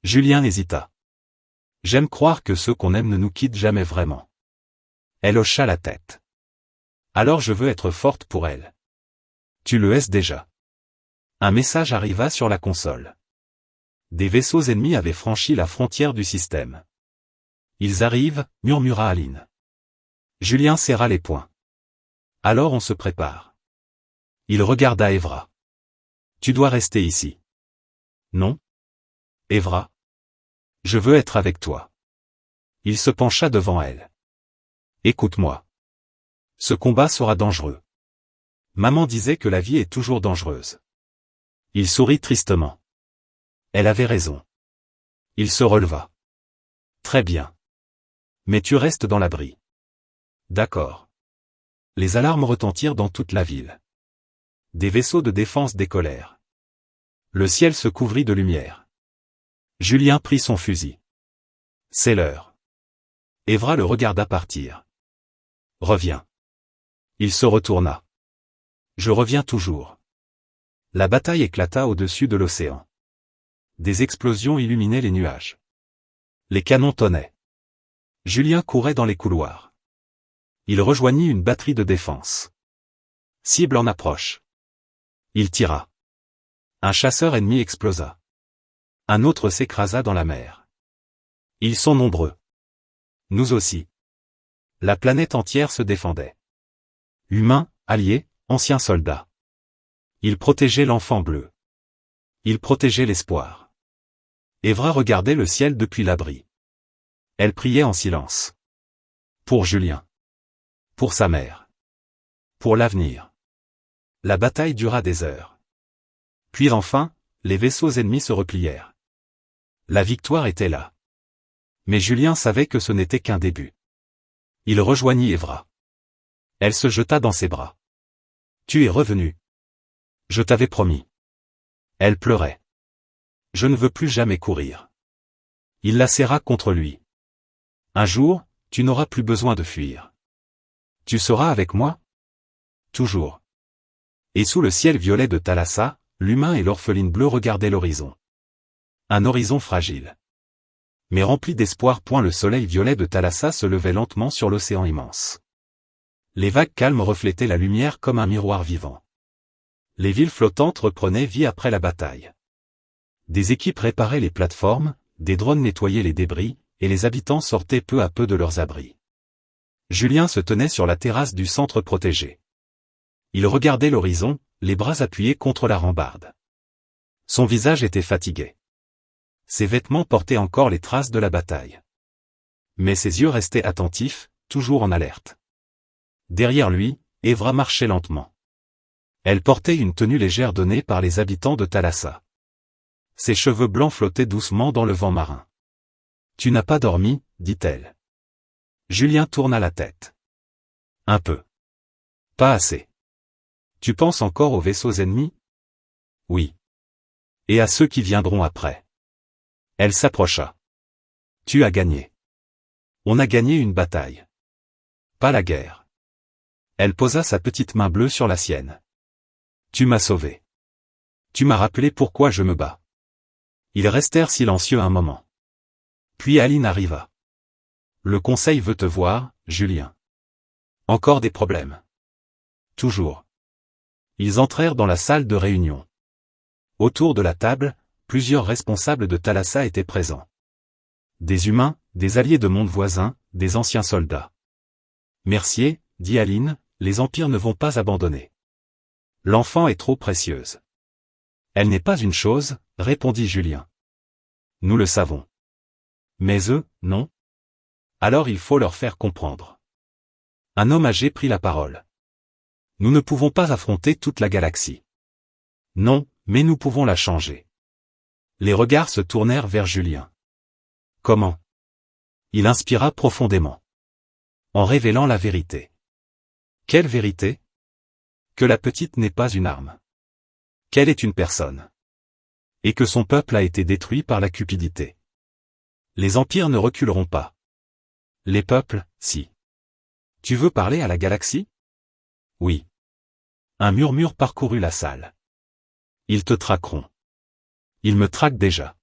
Julien hésita. J'aime croire que ceux qu'on aime ne nous quittent jamais vraiment. Elle hocha la tête. Alors je veux être forte pour elle. Tu le es déjà. Un message arriva sur la console. Des vaisseaux ennemis avaient franchi la frontière du système. Ils arrivent, murmura Aline. Julien serra les poings. Alors on se prépare. Il regarda Evra. Tu dois rester ici. Non? Evra? Je veux être avec toi. Il se pencha devant elle. Écoute-moi. Ce combat sera dangereux. Maman disait que la vie est toujours dangereuse. Il sourit tristement. Elle avait raison. Il se releva. Très bien. Mais tu restes dans l'abri. D'accord. Les alarmes retentirent dans toute la ville. Des vaisseaux de défense décollèrent. Le ciel se couvrit de lumière. Julien prit son fusil. C'est l'heure. Evra le regarda partir. Reviens. Il se retourna. Je reviens toujours. La bataille éclata au-dessus de l'océan. Des explosions illuminaient les nuages. Les canons tonnaient. Julien courait dans les couloirs. Il rejoignit une batterie de défense. Cible en approche. Il tira. Un chasseur ennemi explosa. Un autre s'écrasa dans la mer. Ils sont nombreux. Nous aussi. La planète entière se défendait. Humains, alliés, anciens soldats. Ils protégeaient l'enfant bleu. Ils protégeaient l'espoir. Évra regardait le ciel depuis l'abri. Elle priait en silence. Pour Julien. Pour sa mère. Pour l'avenir. La bataille dura des heures. Puis enfin, les vaisseaux ennemis se replièrent. La victoire était là. Mais Julien savait que ce n'était qu'un début. Il rejoignit Évra. Elle se jeta dans ses bras. Tu es revenu. Je t'avais promis. Elle pleurait. Je ne veux plus jamais courir. Il la serra contre lui. Un jour, tu n'auras plus besoin de fuir. Tu seras avec moi? Toujours. Et sous le ciel violet de Thalassa, l'humain et l'orpheline bleue regardaient l'horizon. Un horizon fragile. Mais rempli d'espoir. Le soleil violet de Thalassa se levait lentement sur l'océan immense. Les vagues calmes reflétaient la lumière comme un miroir vivant. Les villes flottantes reprenaient vie après la bataille. Des équipes réparaient les plateformes, des drones nettoyaient les débris, et les habitants sortaient peu à peu de leurs abris. Julien se tenait sur la terrasse du centre protégé. Il regardait l'horizon, les bras appuyés contre la rambarde. Son visage était fatigué. Ses vêtements portaient encore les traces de la bataille. Mais ses yeux restaient attentifs, toujours en alerte. Derrière lui, Évra marchait lentement. Elle portait une tenue légère donnée par les habitants de Thalassa. Ses cheveux blancs flottaient doucement dans le vent marin. « Tu n'as pas dormi ?» dit-elle. Julien tourna la tête. Un peu. Pas assez. Tu penses encore aux vaisseaux ennemis? Oui. Et à ceux qui viendront après. Elle s'approcha. Tu as gagné. On a gagné une bataille. Pas la guerre. Elle posa sa petite main bleue sur la sienne. Tu m'as sauvé. Tu m'as rappelé pourquoi je me bats. Ils restèrent silencieux un moment. Puis Aline arriva. Le conseil veut te voir, Julien. Encore des problèmes. Toujours. Ils entrèrent dans la salle de réunion. Autour de la table, plusieurs responsables de Thalassa étaient présents. Des humains, des alliés de mondes voisins, des anciens soldats. Mercier, dit Aline, les empires ne vont pas abandonner. L'enfant est trop précieuse. Elle n'est pas une chose, répondit Julien. Nous le savons. Mais eux, non? Alors il faut leur faire comprendre. Un homme âgé prit la parole. Nous ne pouvons pas affronter toute la galaxie. Non, mais nous pouvons la changer. Les regards se tournèrent vers Julien. Comment? Il inspira profondément. En révélant la vérité. Quelle vérité? Que la petite n'est pas une arme. Qu'elle est une personne. Et que son peuple a été détruit par la cupidité. Les empires ne reculeront pas. Les peuples, si. Tu veux parler à la galaxie? Oui. Un murmure parcourut la salle. Ils te traqueront. Ils me traquent déjà.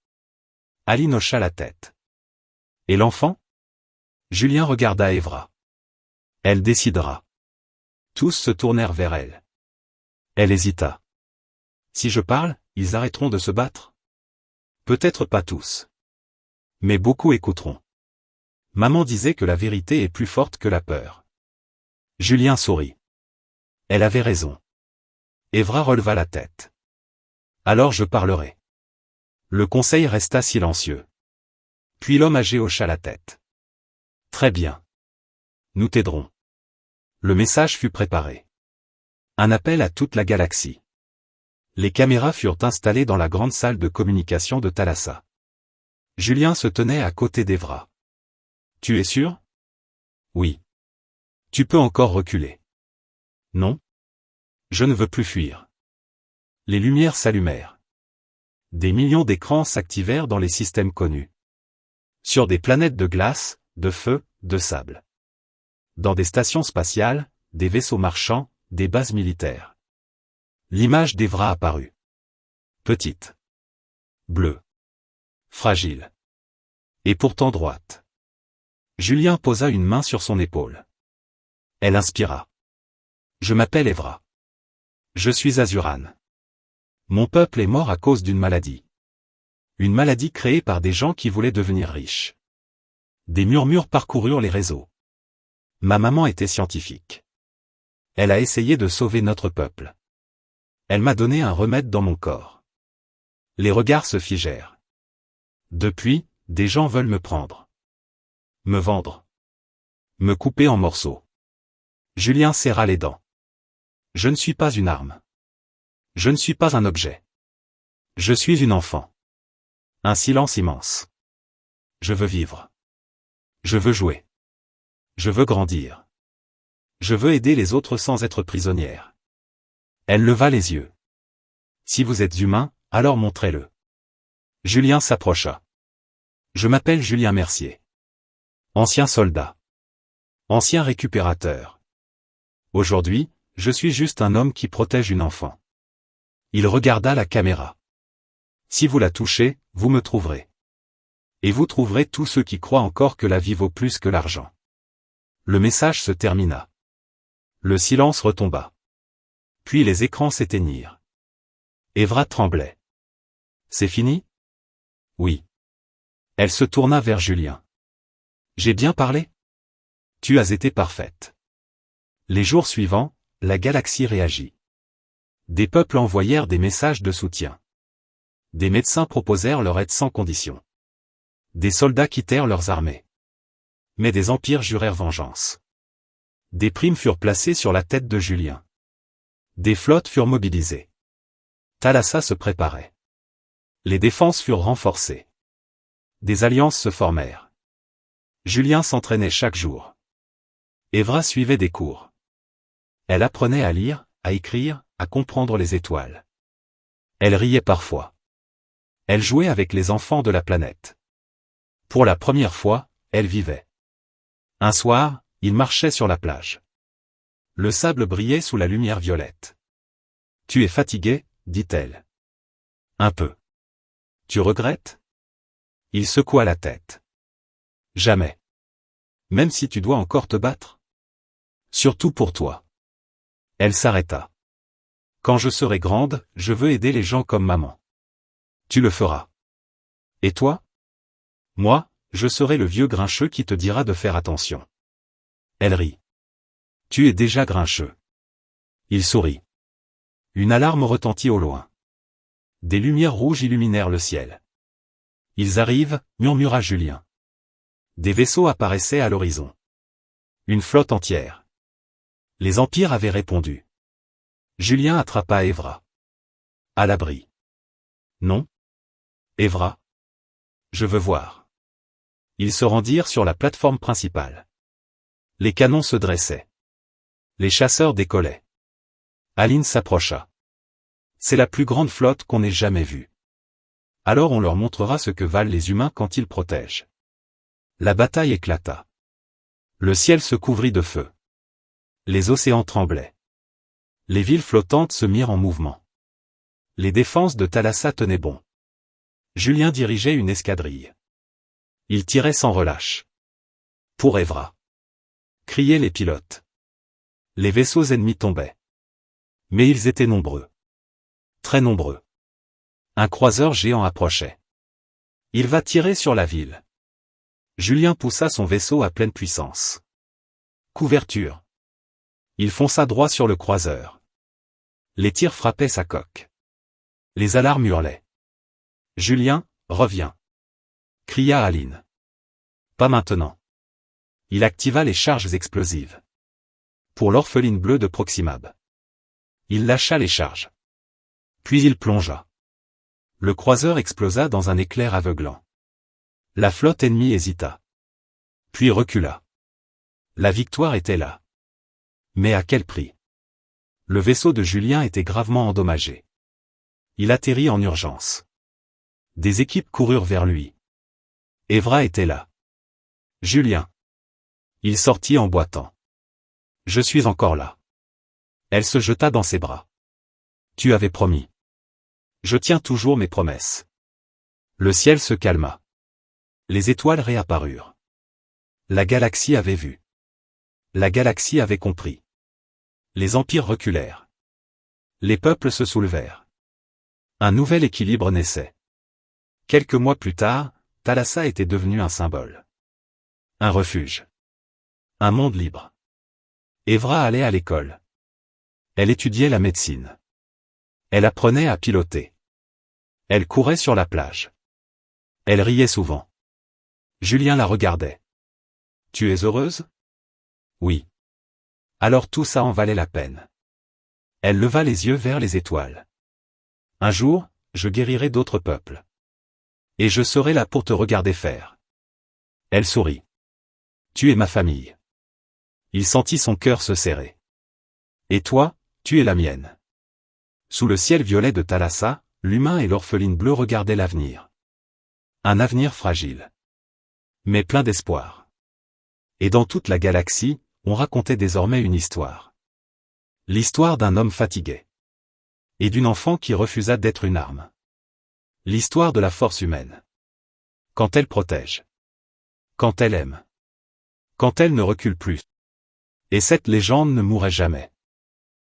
Aline hocha la tête. Et l'enfant? Julien regarda Évra. Elle décidera. Tous se tournèrent vers elle. Elle hésita. Si je parle, ils arrêteront de se battre? Peut-être pas tous. Mais beaucoup écouteront. Maman disait que la vérité est plus forte que la peur. Julien sourit. Elle avait raison. Évra releva la tête. Alors je parlerai. Le conseil resta silencieux. Puis l'homme âgé hocha la tête. Très bien. Nous t'aiderons. Le message fut préparé. Un appel à toute la galaxie. Les caméras furent installées dans la grande salle de communication de Thalassa. Julien se tenait à côté d'Évra. Tu es sûr? Oui. Tu peux encore reculer. Non? Je ne veux plus fuir. Les lumières s'allumèrent. Des millions d'écrans s'activèrent dans les systèmes connus. Sur des planètes de glace, de feu, de sable. Dans des stations spatiales, des vaisseaux marchands, des bases militaires. L'image d'Évra apparut. Petite. Bleue. Fragile. Et pourtant droite. Julien posa une main sur son épaule. Elle inspira. Je m'appelle Évra. Je suis Azuran. Mon peuple est mort à cause d'une maladie. Une maladie créée par des gens qui voulaient devenir riches. Des murmures parcoururent les réseaux. Ma maman était scientifique. Elle a essayé de sauver notre peuple. Elle m'a donné un remède dans mon corps. Les regards se figèrent. Depuis, des gens veulent me prendre. Me vendre. Me couper en morceaux. Julien serra les dents. Je ne suis pas une arme. Je ne suis pas un objet. Je suis une enfant. Un silence immense. Je veux vivre. Je veux jouer. Je veux grandir. Je veux aider les autres sans être prisonnière. Elle leva les yeux. Si vous êtes humain, alors montrez-le. Julien s'approcha. Je m'appelle Julien Mercier. Ancien soldat. Ancien récupérateur. Aujourd'hui, je suis juste un homme qui protège une enfant. Il regarda la caméra. Si vous la touchez, vous me trouverez. Et vous trouverez tous ceux qui croient encore que la vie vaut plus que l'argent. Le message se termina. Le silence retomba. Puis les écrans s'éteignirent. Évra tremblait. C'est fini? Oui. Elle se tourna vers Julien. J'ai bien parlé? Tu as été parfaite. Les jours suivants, la galaxie réagit. Des peuples envoyèrent des messages de soutien. Des médecins proposèrent leur aide sans condition. Des soldats quittèrent leurs armées. Mais des empires jurèrent vengeance. Des primes furent placées sur la tête de Julien. Des flottes furent mobilisées. Thalassa se préparait. Les défenses furent renforcées. Des alliances se formèrent. Julien s'entraînait chaque jour. Évra suivait des cours. Elle apprenait à lire, à écrire, à comprendre les étoiles. Elle riait parfois. Elle jouait avec les enfants de la planète. Pour la première fois, elle vivait. Un soir, il marchait sur la plage. Le sable brillait sous la lumière violette. « Tu es fatigué ?» dit-elle. « Un peu. »« Tu regrettes ?» Il secoua la tête. « Jamais. Même si tu dois encore te battre ? Surtout pour toi. » Elle s'arrêta. « Quand je serai grande, je veux aider les gens comme maman. »« Tu le feras. »« Et toi ? » ?»« Moi, je serai le vieux grincheux qui te dira de faire attention. » Elle rit. « Tu es déjà grincheux. » Il sourit. Une alarme retentit au loin. Des lumières rouges illuminèrent le ciel. « Ils arrivent » murmura Julien. Des vaisseaux apparaissaient à l'horizon. Une flotte entière. Les empires avaient répondu. Julien attrapa Évra. « À l'abri. »« Non. »« Évra. Je veux voir. » Ils se rendirent sur la plateforme principale. Les canons se dressaient. Les chasseurs décollaient. Aline s'approcha. « C'est la plus grande flotte qu'on ait jamais vue. Alors on leur montrera ce que valent les humains quand ils protègent. » La bataille éclata. Le ciel se couvrit de feu. Les océans tremblaient. Les villes flottantes se mirent en mouvement. Les défenses de Thalassa tenaient bon. Julien dirigeait une escadrille. Il tirait sans relâche. Pour Évra. Criaient les pilotes. Les vaisseaux ennemis tombaient. Mais ils étaient nombreux. Très nombreux. Un croiseur géant approchait. Il va tirer sur la ville. Julien poussa son vaisseau à pleine puissance. Couverture. Il fonça droit sur le croiseur. Les tirs frappaient sa coque. Les alarmes hurlaient. « Julien, reviens !» cria Aline. « Pas maintenant. » Il activa les charges explosives. Pour l'orpheline bleue de Proximab. Il lâcha les charges. Puis il plongea. Le croiseur explosa dans un éclair aveuglant. La flotte ennemie hésita. Puis recula. La victoire était là. Mais à quel prix? Le vaisseau de Julien était gravement endommagé. Il atterrit en urgence. Des équipes coururent vers lui. Évra était là. Julien. Il sortit en boitant. Je suis encore là. Elle se jeta dans ses bras. Tu avais promis. Je tiens toujours mes promesses. Le ciel se calma. Les étoiles réapparurent. La galaxie avait vu. La galaxie avait compris. Les empires reculèrent. Les peuples se soulevèrent. Un nouvel équilibre naissait. Quelques mois plus tard, Thalassa était devenu un symbole. Un refuge. Un monde libre. Evra allait à l'école. Elle étudiait la médecine. Elle apprenait à piloter. Elle courait sur la plage. Elle riait souvent. Julien la regardait. « Tu es heureuse ? » ?»« Oui. » »« Alors tout ça en valait la peine. » Elle leva les yeux vers les étoiles. « Un jour, je guérirai d'autres peuples. Et je serai là pour te regarder faire. » Elle sourit. « Tu es ma famille. » Il sentit son cœur se serrer. « Et toi, tu es la mienne. » Sous le ciel violet de Thalassa, l'humain et l'orpheline bleue regardaient l'avenir. Un avenir fragile. Mais plein d'espoir. Et dans toute la galaxie, on racontait désormais une histoire. L'histoire d'un homme fatigué. Et d'une enfant qui refusa d'être une arme. L'histoire de la force humaine. Quand elle protège. Quand elle aime. Quand elle ne recule plus. Et cette légende ne mourrait jamais.